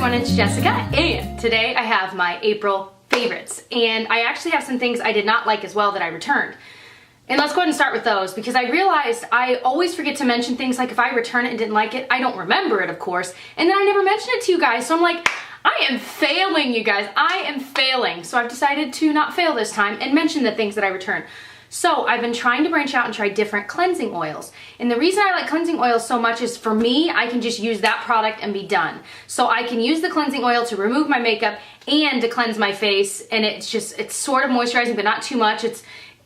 everyone, it's Jessica, and today I have my April favorites. And I actually have some things I did not like as well that I returned. And let's go ahead and start with those, because I realized I always forget to mention things like if I return it and didn't like it, I don't remember it, of course, and then I never mention it to you guys. So I'm like, I am failing, you guys. I am failing. So I've decided to not fail this time and mention the things that I return. So I've been trying to branch out and try different cleansing oils. And the reason I like cleansing oils so much is, for me, I can just use that product and be done. So I can use the cleansing oil to remove my makeup and to cleanse my face. And it's sort of moisturizing, but not too much.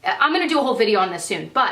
I'm gonna do a whole video on this soon, but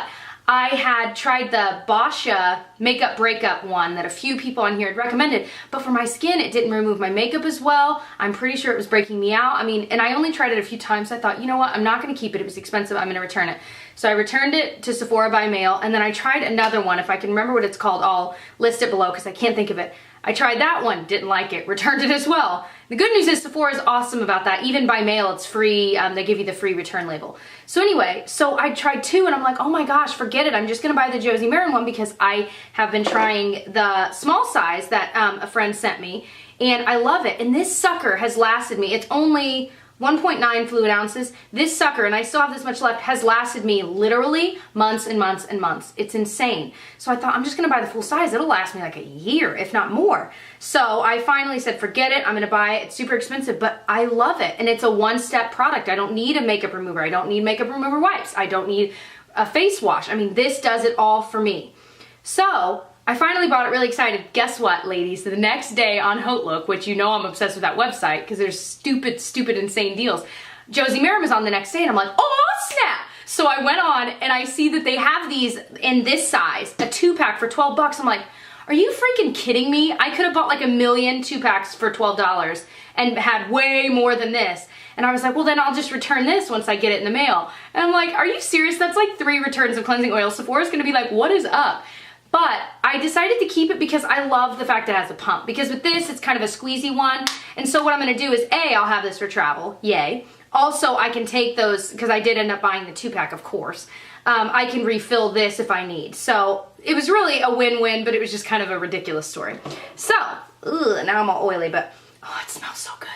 I had tried the Boscia Makeup Breakup one that a few people on here had recommended, but for my skin, it didn't remove my makeup as well. I'm pretty sure it was breaking me out. I mean, and I only tried it a few times. So I thought, you know what? I'm not gonna keep it. It was expensive. I'm gonna return it. So I returned it to Sephora by mail, and then I tried another one. If I can remember what it's called, I'll list it below because I can't think of it. I tried that one, didn't like it, returned it as well. The good news is Sephora is awesome about that. Even by mail, it's free. They give you the free return label. So anyway, so I tried two and I'm like, oh my gosh, forget it. I'm just gonna buy the Josie Maran one because I have been trying the small size that a friend sent me, and I love it. And this sucker has lasted me. It's only 1.9 fluid ounces. This sucker, and I still have this much left, has lasted me literally months and months and months. It's insane. So I thought, I'm just gonna buy the full size. It'll last me like a year, if not more. So I finally said, forget it, I'm gonna buy it. It's super expensive, but I love it. And it's a one-step product. I don't need a makeup remover. I don't need makeup remover wipes. I don't need a face wash. I mean, this does it all for me. So I finally bought it, really excited. Guess what, ladies? The next day on HauteLook, which you know I'm obsessed with that website because there's stupid, insane deals. Josie Maran was on the next day and I'm like, oh snap! So I went on and I see that they have these in this size, a 2-pack for 12 bucks. I'm like, are you freaking kidding me? I could have bought like a million 2-packs for $12 and had way more than this. And I was like, well then I'll just return this once I get it in the mail. And I'm like, are you serious? That's like 3 returns of cleansing oil. Sephora's gonna be like, what is up? But I decided to keep it because I love the fact that it has a pump. Because with this, it's kind of a squeezy one. And so what I'm gonna do is, A, I'll have this for travel, yay. Also, I can take those, because I did end up buying the 2-pack, of course. I can refill this if I need. So it was really a win-win, but it was just kind of a ridiculous story. So, now I'm all oily, but oh, it smells so good.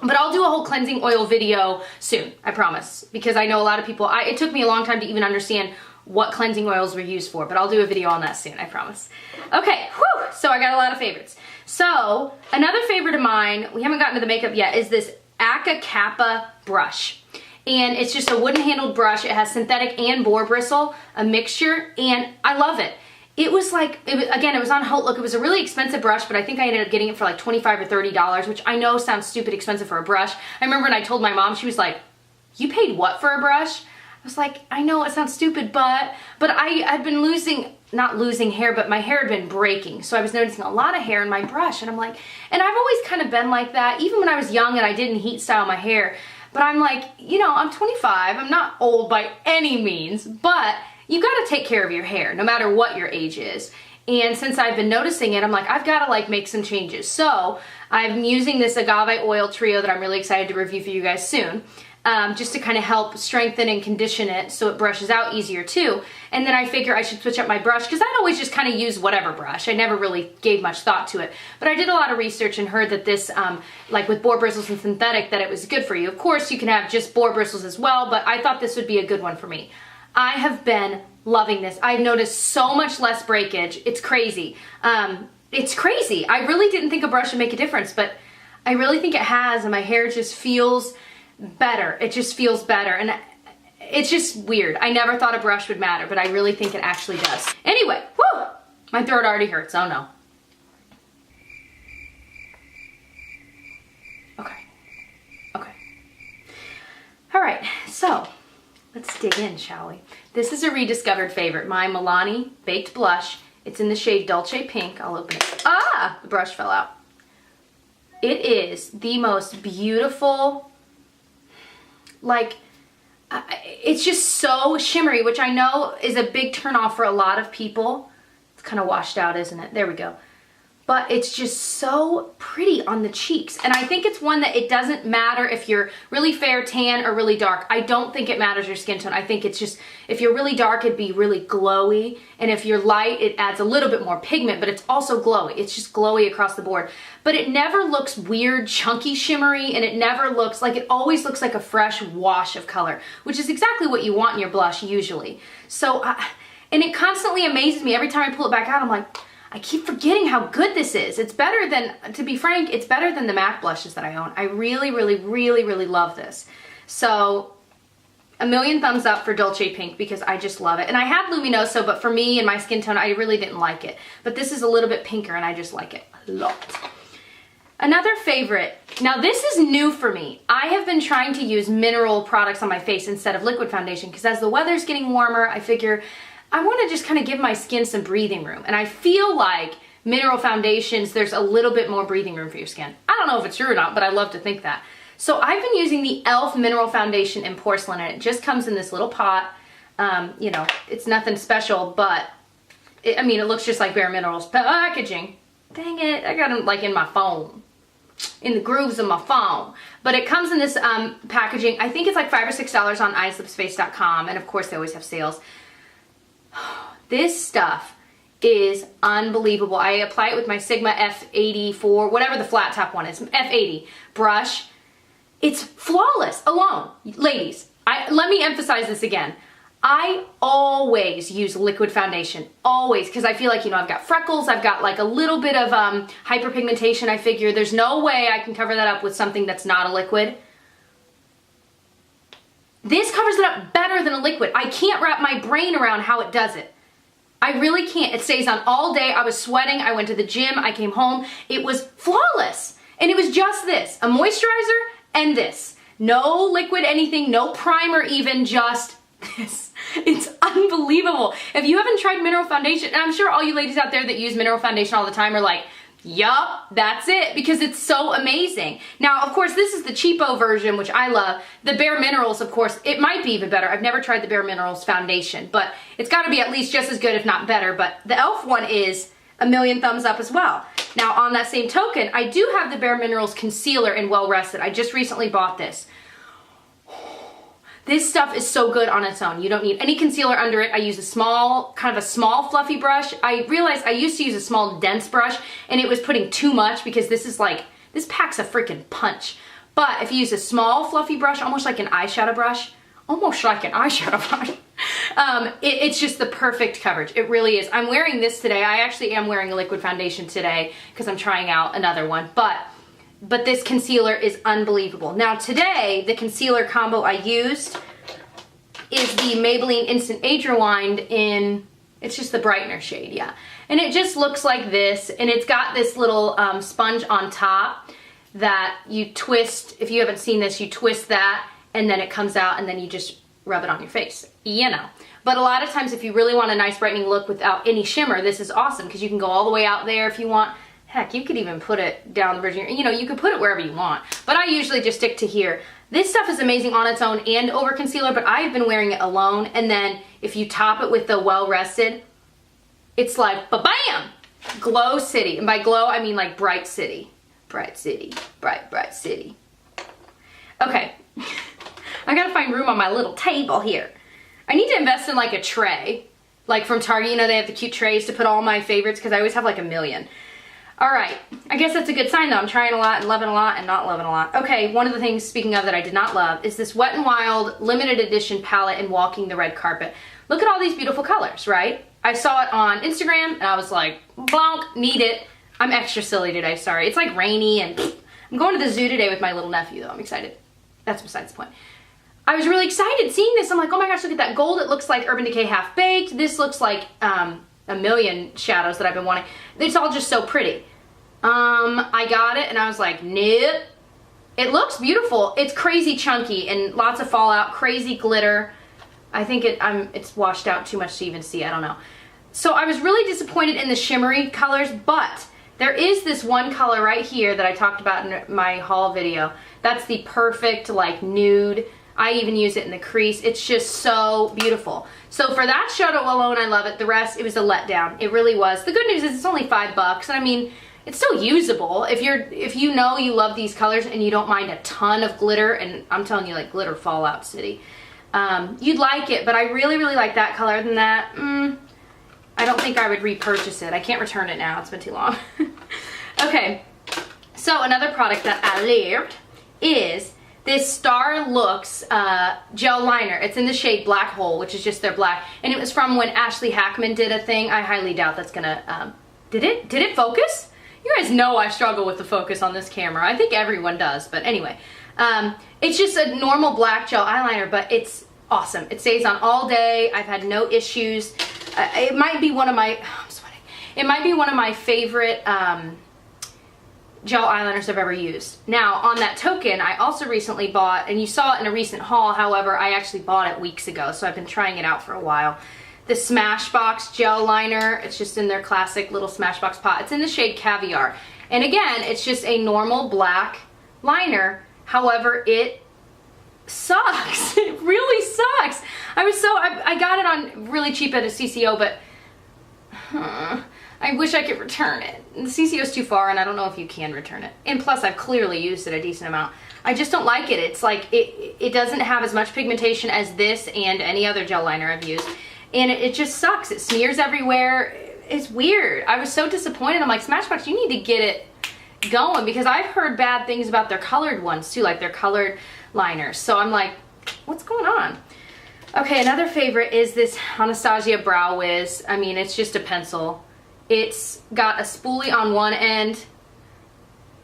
But I'll do a whole cleansing oil video soon, I promise. Because I know a lot of people, it took me a long time to even understand what cleansing oils were used for, but I'll do a video on that soon, I promise. Okay, whew, so I got a lot of favorites. So, another favorite of mine, we haven't gotten to the makeup yet, is this Aka Kappa brush. And it's just a wooden handled brush. It has synthetic and boar bristle, a mixture, and I love it. It was like, again, it was on HauteLook. It was a really expensive brush, but I think I ended up getting it for like $25 or $30, which I know sounds stupid expensive for a brush. I remember when I told my mom, she was like, you paid what for a brush? I was like, I know it sounds stupid, but I've been not losing hair, but my hair had been breaking. So I was noticing a lot of hair in my brush, and I'm like, and I've always kind of been like that, even when I was young and I didn't heat style my hair. But I'm like, you know, I'm 25, I'm not old by any means, but you gotta take care of your hair, no matter what your age is. And since I've been noticing it, I'm like, I've gotta like make some changes. So I'm using this agave oil trio that I'm really excited to review for you guys soon. Just to kind of help strengthen and condition it so it brushes out easier too. And then I figure I should switch up my brush because I'd always just kind of use whatever brush. I never really gave much thought to it. But I did a lot of research and heard that this, like with boar bristles and synthetic, that it was good for you. Of course, you can have just boar bristles as well, but I thought this would be a good one for me. I have been loving this. I've noticed so much less breakage. It's crazy. It's crazy. I really didn't think a brush would make a difference, but I really think it has, and my hair just feels better. It just feels better, and it's just weird. I never thought a brush would matter, but I really think it actually does. Anyway, whoo! My throat already hurts. Oh no. Okay. All right, so let's dig in, shall we? This is a rediscovered favorite, my Milani Baked Blush. It's in the shade Dolce Pink. I'll open it. Ah! The brush fell out. It is the most beautiful, like, it's just so shimmery, which I know is a big turnoff for a lot of people. It's kind of washed out, isn't it? There we go. but it's just so pretty on the cheeks. And I think it's one that it doesn't matter if you're really fair, tan, or really dark. I don't think it matters your skin tone. I think it's just, if you're really dark, it'd be really glowy. And if you're light, it adds a little bit more pigment, but it's also glowy. It's just glowy across the board. But it never looks weird, chunky, shimmery, and it never looks like, it always looks like a fresh wash of color, which is exactly what you want in your blush usually. So, and it constantly amazes me. Every time I pull it back out, I'm like, I keep forgetting how good this is. It's better than, to be frank, it's better than the MAC blushes that I own. I really, really, really, really love this. So, a million thumbs up for Dolce Pink because I just love it. And I had Luminoso, but for me and my skin tone, I really didn't like it. But this is a little bit pinker and I just like it a lot. Another favorite, now this is new for me. I have been trying to use mineral products on my face instead of liquid foundation because as the weather's getting warmer, I figure I want to just kind of give my skin some breathing room. And I feel like mineral foundations, there's a little bit more breathing room for your skin. I don't know if it's true or not, but I love to think that. So I've been using the e.l.f. Mineral Foundation in Porcelain, and it just comes in this little pot. You know, it's nothing special, but I mean, it looks just like Bare Minerals packaging. Dang it, I got it like in my phone, in the grooves of my phone. But it comes in this packaging. I think it's like $5 or $6 on eyeslipsface.com, and of course they always have sales. This stuff is unbelievable. I apply it with my Sigma F84, whatever the flat top one is, F80 brush. It's flawless alone. Ladies, let me emphasize this again. I always use liquid foundation, always, because I feel like, you know, I've got freckles, I've got like a little bit of hyperpigmentation. I figure there's no way I can cover that up with something that's not a liquid. This covers it up better than a liquid. I can't wrap my brain around how it does it. I really can't. It stays on all day. I was sweating. I went to the gym. I came home. It was flawless. And it was just this, a moisturizer and this. No liquid anything, no primer even, just this. It's unbelievable. If you haven't tried mineral foundation, and I'm sure all you ladies out there that use mineral foundation all the time are like, yup, that's it, because it's so amazing. Now, of course, this is the cheapo version, which I love. The Bare Minerals, of course, it might be even better. I've never tried the Bare Minerals foundation, but it's got to be at least just as good, if not better. But the e.l.f. one is a million thumbs up as well. Now, on that same token, I do have the Bare Minerals concealer in Well Rested. I just recently bought this. This stuff is so good on its own. You don't need any concealer under it. I use a small, kind of a small fluffy brush. I realized I used to use a small dense brush and it was putting too much because this is like, this packs a freaking punch. But if you use a small fluffy brush, almost like an eyeshadow brush, it's just the perfect coverage. It really is. I'm wearing this today. I actually am wearing a liquid foundation today because I'm trying out another one. But this concealer is unbelievable. Now today, the concealer combo I used is the Maybelline Instant Age Rewind in, it's just the brightener shade, yeah. And it just looks like this, and it's got this little sponge on top that you twist. If you haven't seen this, you twist that, and then it comes out, and then you just rub it on your face, you know. But a lot of times, if you really want a nice brightening look without any shimmer, this is awesome, because you can go all the way out there if you want. Heck, you could even put it down the bridge. You know, you could put it wherever you want. But I usually just stick to here. This stuff is amazing on its own and over concealer, but I've been wearing it alone. And then if you top it with the Well Rested, it's like, ba-bam! Glow City. And by glow, I mean like bright city. Bright city. Bright, bright city. Okay. I gotta find room on my little table here. I need to invest in like a tray. Like from Target, you know, they have the cute trays to put all my favorites because I always have like a million. All right, I guess that's a good sign though. I'm trying a lot and loving a lot and not loving a lot. Okay, one of the things, speaking of, that I did not love is this Wet n Wild limited edition palette in Walking the Red Carpet. Look at all these beautiful colors, right? I saw it on Instagram and I was like, bonk, need it. I'm extra silly today, sorry. It's like rainy and I'm going to the zoo today with my little nephew though. I'm excited. That's besides the point. I was really excited seeing this. I'm like, oh my gosh, look at that gold. It looks like Urban Decay Half Baked. This looks like a million shadows that I've been wanting. It's all just so pretty. I got it and I was like, nope. It looks beautiful. It's crazy chunky and lots of fallout, crazy glitter. I think it's washed out too much to even see. I don't know. So I was really disappointed in the shimmery colors, but there is this one color right here that I talked about in my haul video. That's the perfect like nude. I even use it in the crease. It's just so beautiful. So for that shadow alone, I love it. The rest, it was a letdown. It really was. The good news is it's only $5, and I mean, it's still usable. If you know you love these colors and you don't mind a ton of glitter, and I'm telling you, like, glitter Fallout City, you'd like it, but I really, really like that color. Other than that, I don't think I would repurchase it. I can't return it now. It's been too long. Okay, so another product that I loved is this Star Looks gel liner. It's in the shade Black Hole, which is just their black. And it was from when Ashley Hackman did a thing. I highly doubt that's gonna, did it focus? You guys know I struggle with the focus on this camera. I think everyone does, but anyway. It's just a normal black gel eyeliner, but it's awesome. It stays on all day. I've had no issues. It might be one of my, I'm sweating. It might be one of my favorite gel eyeliners I've ever used. Now, on that token, I also recently bought, and you saw it in a recent haul, however, I actually bought it weeks ago, so I've been trying it out for a while. The Smashbox gel liner. It's just in their classic little Smashbox pot. It's in the shade Caviar. And again, it's just a normal black liner. However, it sucks. It really sucks. I got it on really cheap at a CCO, but I wish I could return it. The CCO is too far, and I don't know if you can return it. And plus, I've clearly used it a decent amount. I just don't like it. It's like, it doesn't have as much pigmentation as this and any other gel liner I've used. And it just sucks. It smears everywhere. It's weird. I was so disappointed. I'm like, Smashbox, you need to get it going, because I've heard bad things about their colored ones too, like their colored liners. So I'm like, what's going on? Okay, another favorite is this Anastasia Brow Wiz. I mean, it's just a pencil. It's got a spoolie on one end,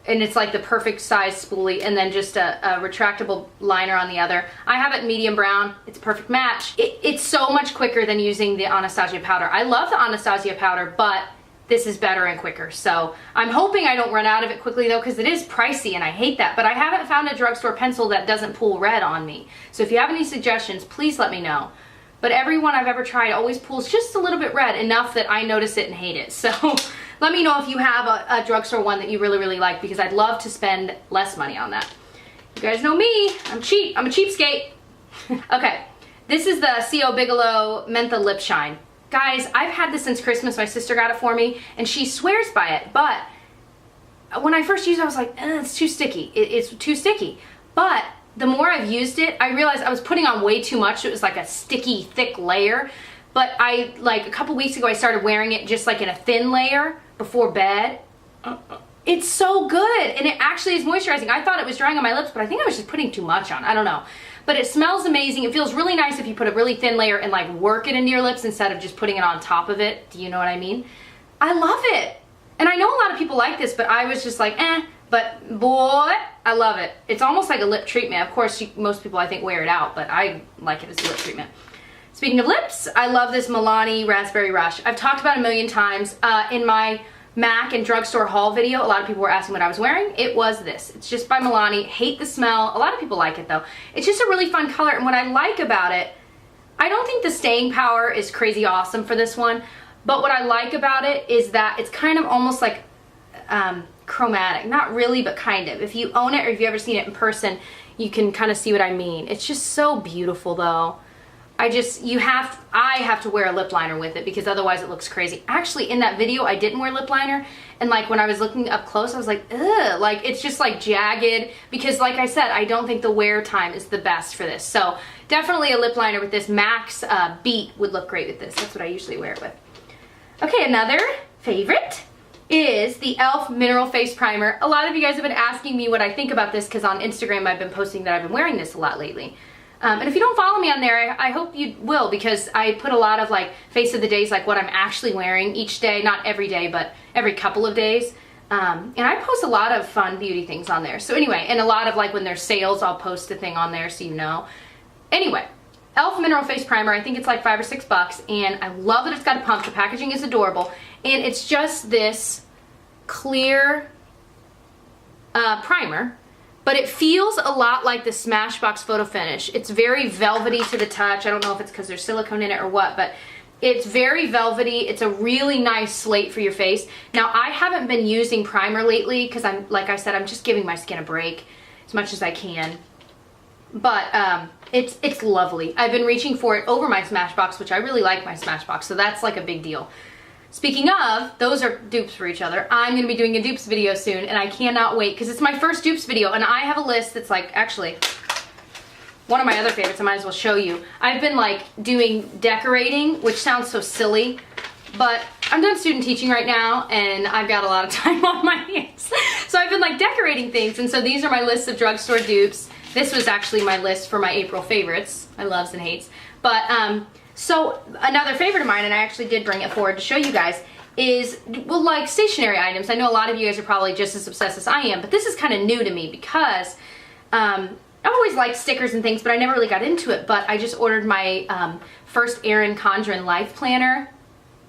and it's like the perfect size spoolie, and then just a retractable liner on the other. I have it medium brown. It's a perfect match. It's so much quicker than using the Anastasia powder. I love the Anastasia powder, but this is better and quicker. So I'm hoping I don't run out of it quickly though, because it is pricey and I hate that. But I haven't found a drugstore pencil that doesn't pull red on me. So if you have any suggestions, please let me know. But every one I've ever tried always pulls just a little bit red, enough that I notice it and hate it. So let me know if you have a drugstore one that you really, really like, because I'd love to spend less money on that. You guys know me. I'm cheap. I'm a cheapskate. Okay, this is the C.O. Bigelow Mentha Lip Shine. Guys, I've had this since Christmas. My sister got it for me, and she swears by it. But when I first used it, I was like, it's too sticky. It's too sticky. But the more I've used it, I realized I was putting on way too much. It was like a sticky, thick layer. But like a couple weeks ago, I started wearing it just like in a thin layer before bed. It's so good, and it actually is moisturizing. I thought it was drying on my lips, but I think I was just putting too much on. I don't know. But it smells amazing. It feels really nice if you put a really thin layer and like work it into your lips instead of just putting it on top of it. Do you know what I mean? I love it. And I know a lot of people like this, but I was just like, but boy, I love it. It's almost like a lip treatment. Of course, most people I think wear it out, but I like it as a lip treatment. Speaking of lips, I love this Milani Raspberry Rush. I've talked about it a million times. In my MAC and drugstore haul video, a lot of people were asking what I was wearing. It was this. It's just by Milani. Hate the smell. A lot of people like it though. It's just a really fun color, and what I like about it, I don't think the staying power is crazy awesome for this one, but what I like about it is that it's kind of almost like chromatic. Not really, but kind of. If you own it or if you've ever seen it in person, you can kind of see what I mean. It's just so beautiful though. I have to wear a lip liner with it, because otherwise it looks crazy. Actually, in that video, I didn't wear lip liner, and like when I was looking up close, I was like, ugh, like it's just like jagged, because like I said, I don't think the wear time is the best for this. So definitely a lip liner with this. Max Beat would look great with this. That's what I usually wear it with. Okay, another favorite is the e.l.f. Mineral Face Primer. A lot of you guys have been asking me what I think about this, because on Instagram I've been posting that I've been wearing this a lot lately. And if you don't follow me on there, I hope you will, because I put a lot of like face of the days, like what I'm actually wearing each day, not every day, but every couple of days. And I post a lot of fun beauty things on there. So anyway, and a lot of like when there's sales, I'll post a thing on there so you know. Anyway, e.l.f. Mineral Face Primer, I think it's like $5 or $6, and I love that it's got a pump. The packaging is adorable, and it's just this clear primer. But it feels a lot like the Smashbox Photo Finish. It's very velvety to the touch. I don't know if it's because there's silicone in it or what, but it's very velvety. It's a really nice slate for your face. Now, I haven't been using primer lately because like I said, I'm just giving my skin a break as much as I can. But it's lovely. I've been reaching for it over my Smashbox, which I really like my Smashbox, so that's like a big deal. Speaking of, those are dupes for each other. I'm going to be doing a dupes video soon, and I cannot wait because it's my first dupes video, and I have a list that's like, actually, one of my other favorites I might as well show you. I've been like doing decorating, which sounds so silly, but I'm done student teaching right now, and I've got a lot of time on my hands. So I've been like decorating things, and so these are my lists of drugstore dupes. This was actually my list for my April favorites, my loves and hates. But so another favorite of mine, and I actually did bring it forward to show you guys, is, well, like stationery items. I know a lot of you guys are probably just as obsessed as I am, but this is kind of new to me because I've always liked stickers and things, but I never really got into it. But I just ordered my first Erin Condren Life Planner.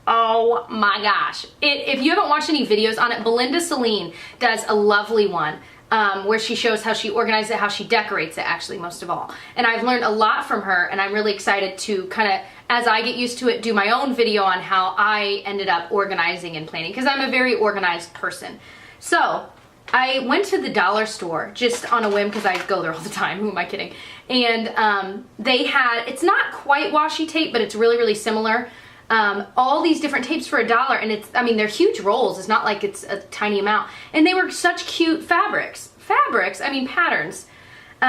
Oh my gosh. If you haven't watched any videos on it, Belinda Celine does a lovely one. Where she shows how she organizes it, how she decorates it, actually, most of all. And I've learned a lot from her, and I'm really excited to kind of, as I get used to it, do my own video on how I ended up organizing and planning, because I'm a very organized person. So I went to the dollar store just on a whim, because I go there all the time. Who am I kidding? And they had, it's not quite washi tape, but it's really, really similar. All these different tapes for $1, and it's, I mean, they're huge rolls. It's not like it's a tiny amount. And they were such cute fabrics. I mean patterns.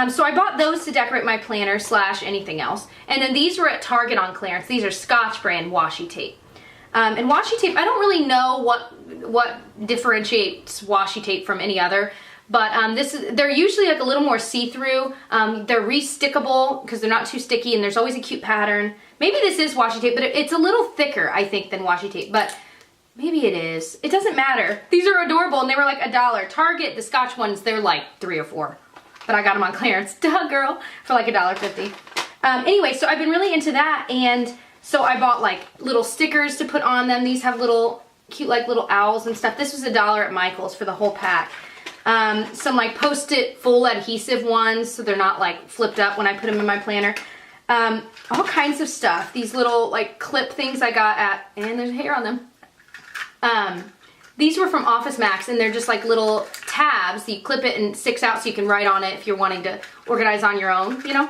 So I bought those to decorate my planner / anything else. And then these were at Target on clearance. These are Scotch brand washi tape. And washi tape, I don't really know what differentiates washi tape from any other. But they're usually like a little more see-through. They're re-stickable because they're not too sticky, and there's always a cute pattern. Maybe this is washi tape, but it's a little thicker, I think, than washi tape. But maybe it is. It doesn't matter. These are adorable, and they were like $1. Target, the Scotch ones, they're like $3 or $4. But I got them on clearance, duh girl, for like $1.50. Anyway, so I've been really into that, and so I bought like little stickers to put on them. These have little cute like little owls and stuff. This was $1 at Michael's for the whole pack. Some like post-it full adhesive ones, so they're not like flipped up when I put them in my planner. All kinds of stuff. These little like clip things I got at, and there's hair on them. These were from Office Max, and they're just like little tabs. You clip it and it sticks out so you can write on it if you're wanting to organize on your own, you know?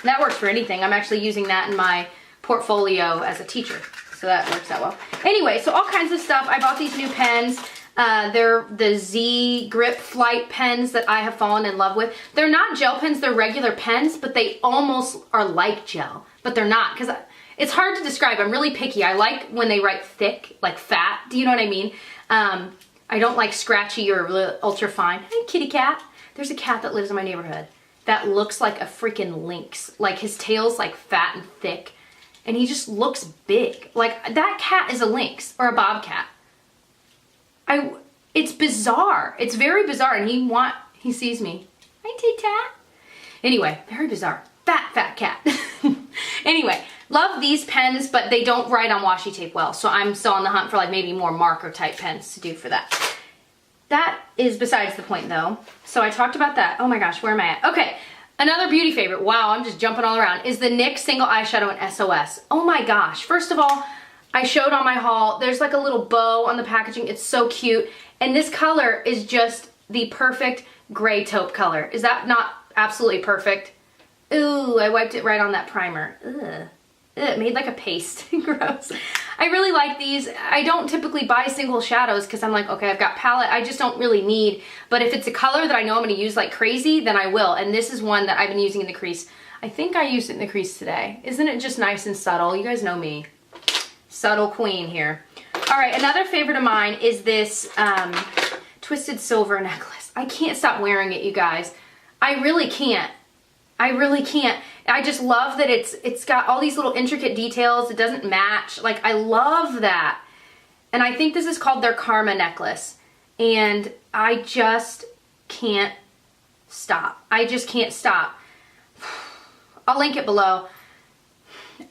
That works for anything. I'm actually using that in my portfolio as a teacher, so that works out well. Anyway, so all kinds of stuff. I bought these new pens. They're the Z Grip Flight pens that I have fallen in love with. They're not gel pens, they're regular pens, but they almost are like gel, but they're not, because it's hard to describe. I'm really picky. I like when they write thick, like fat. Do you know what I mean? I don't like scratchy or ultra fine. Hey, kitty cat. There's a cat that lives in my neighborhood that looks like a freaking lynx. Like his tail's like fat and thick, and he just looks big. Like that cat is a lynx or a bobcat. It's bizarre. It's very bizarre, and he sees me. Hi, tit-tat. Anyway, very bizarre. Fat cat. Anyway, love these pens, but they don't write on washi tape well, so I'm still on the hunt for like maybe more marker type pens to do for that. That is besides the point though. So I talked about that. Oh my gosh, where am I at? Okay, another beauty favorite. Wow, I'm just jumping all around. Is the NYX Single Eyeshadow in SOS. Oh my gosh. First of all, I showed on my haul, there's like a little bow on the packaging. It's so cute. And this color is just the perfect gray taupe color. Is that not absolutely perfect? Ooh, I wiped it right on that primer. Ugh. It made like a paste. Gross. I really like these. I don't typically buy single shadows because I'm like, okay, I've got palette. I just don't really need. But if it's a color that I know I'm going to use like crazy, then I will. And this is one that I've been using in the crease. I think I used it in the crease today. Isn't it just nice and subtle? You guys know me. Subtle queen here. All right, another favorite of mine is this twisted silver necklace. I can't stop wearing it, you guys. I really can't. I really can't. I just love that it's got all these little intricate details. It doesn't match. Like, I love that. And I think this is called their Karma necklace. And I just can't stop. I just can't stop. I'll link it below.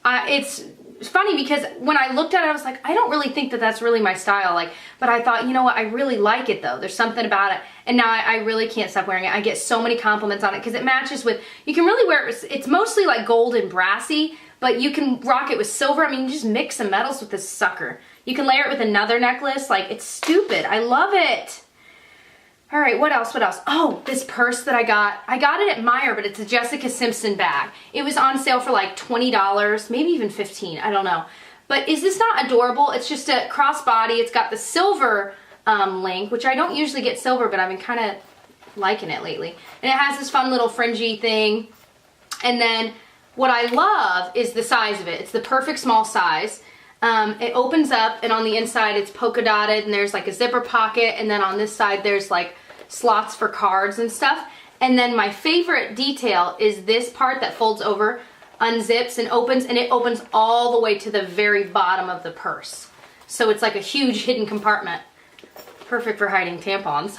It's funny because when I looked at it, I was like, I don't really think that that's really my style. Like, but I thought, you know what? I really like it though. There's something about it. And now I really can't stop wearing it. I get so many compliments on it because it matches with, you can really wear it. It's mostly like gold and brassy, but you can rock it with silver. I mean, you just mix some metals with this sucker. You can layer it with another necklace. Like, it's stupid. I love it. All right, what else? Oh, this purse that I got it at Meijer, but it's a Jessica Simpson bag. It was on sale for like $20, maybe even $15, I don't know. But is this not adorable? It's just a crossbody. It's got the silver link, which I don't usually get silver, but I've been kind of liking it lately. And it has this fun little fringy thing. And then what I love is the size of it. It's the perfect small size. It opens up, and on the inside it's polka dotted, and there's like a zipper pocket, and then on this side there's like slots for cards and stuff. And then my favorite detail is this part that folds over, unzips and opens, and it opens all the way to the very bottom of the purse. So it's like a huge hidden compartment. Perfect for hiding tampons.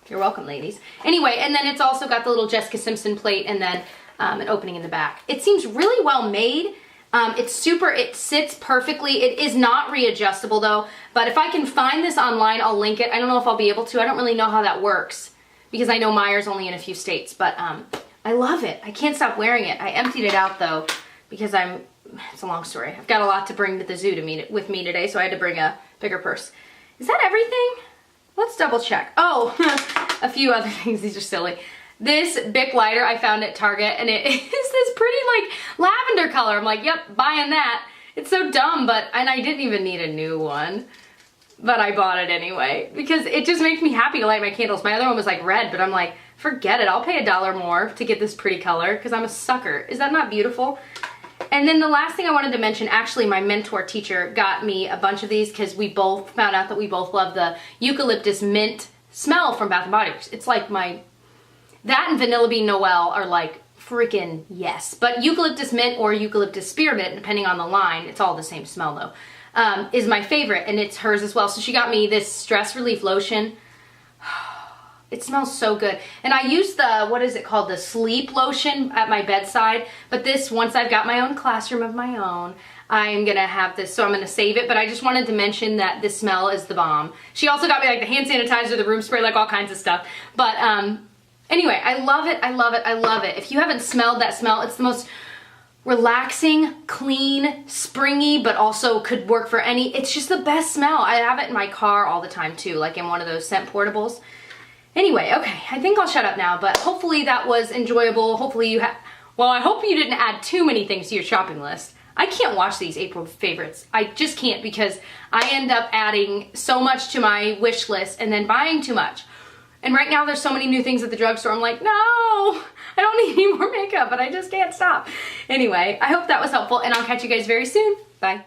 You're welcome, ladies. Anyway, and then it's also got the little Jessica Simpson plate, and then an opening in the back. It seems really well made. It sits perfectly. It is not readjustable though, but if I can find this online, I'll link it. I don't know if I'll be able to. I don't really know how that works because I know Meyer's only in a few states, but I love it. I can't stop wearing it. I emptied it out though because it's a long story. I've got a lot to bring to the zoo with me today, so I had to bring a bigger purse. Is that everything? Let's double check. Oh, a few other things. These are silly. This Bic lighter I found at Target, and it is this pretty like lavender color. I'm like, yep, buying that. It's so dumb, and I didn't even need a new one, but I bought it anyway because it just makes me happy to light my candles. My other one was like red, but I'm like, forget it. I'll pay $1 more to get this pretty color because I'm a sucker. Is that not beautiful? And then the last thing I wanted to mention, actually my mentor teacher got me a bunch of these because we both found out that we both love the eucalyptus mint smell from Bath & Body Works. It's like that and Vanilla Bean Noel are like freaking yes. But eucalyptus mint or eucalyptus spearmint, depending on the line, it's all the same smell though, is my favorite, and it's hers as well. So she got me this stress relief lotion. It smells so good. And I use the, what is it called? The sleep lotion at my bedside. But this, once I've got my own classroom of my own, I'm gonna have this, so I'm gonna save it. But I just wanted to mention that this smell is the bomb. She also got me like the hand sanitizer, the room spray, like all kinds of stuff. But anyway, I love it, I love it, I love it. If you haven't smelled that smell, it's the most relaxing, clean, springy, but also could work for it's just the best smell. I have it in my car all the time too, like in one of those scent portables. Anyway, okay, I think I'll shut up now, but hopefully that was enjoyable. Hopefully I hope you didn't add too many things to your shopping list. I can't watch these April favorites. I just can't because I end up adding so much to my wish list and then buying too much. And right now there's so many new things at the drugstore. I'm like, no, I don't need any more makeup, but I just can't stop. Anyway, I hope that was helpful, and I'll catch you guys very soon. Bye.